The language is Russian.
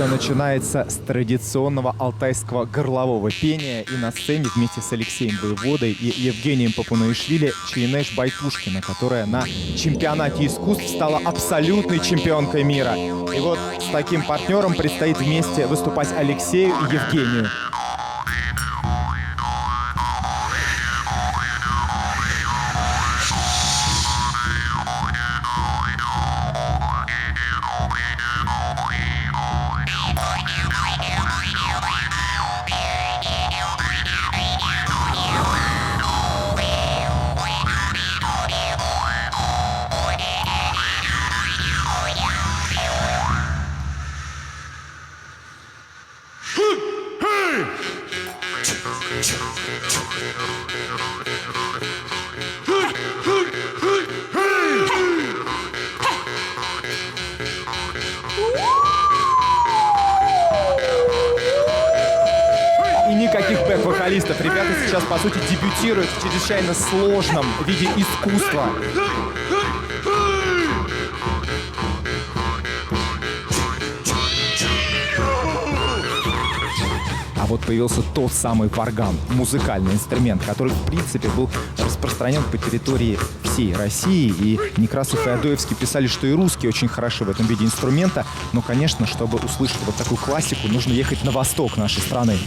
Все начинается с традиционного алтайского горлового пения. И на сцене вместе с Алексеем Воеводой и Евгением Попунаишвили Чаинеш Байтушкина, которая на чемпионате искусств стала абсолютной чемпионкой мира. И вот с таким партнером предстоит вместе выступать Алексею и Евгению. И никаких бэк-вокалистов. Ребята сейчас, по сути, дебютируют в чрезвычайно сложном виде искусства. А вот появился тот самый варган, музыкальный инструмент, который, в принципе, был распространен по территории всей России. И Некрасов и Адоевский писали, что и русские очень хороши в этом виде инструмента. Но, конечно, чтобы услышать вот такую классику, нужно ехать на восток нашей страны.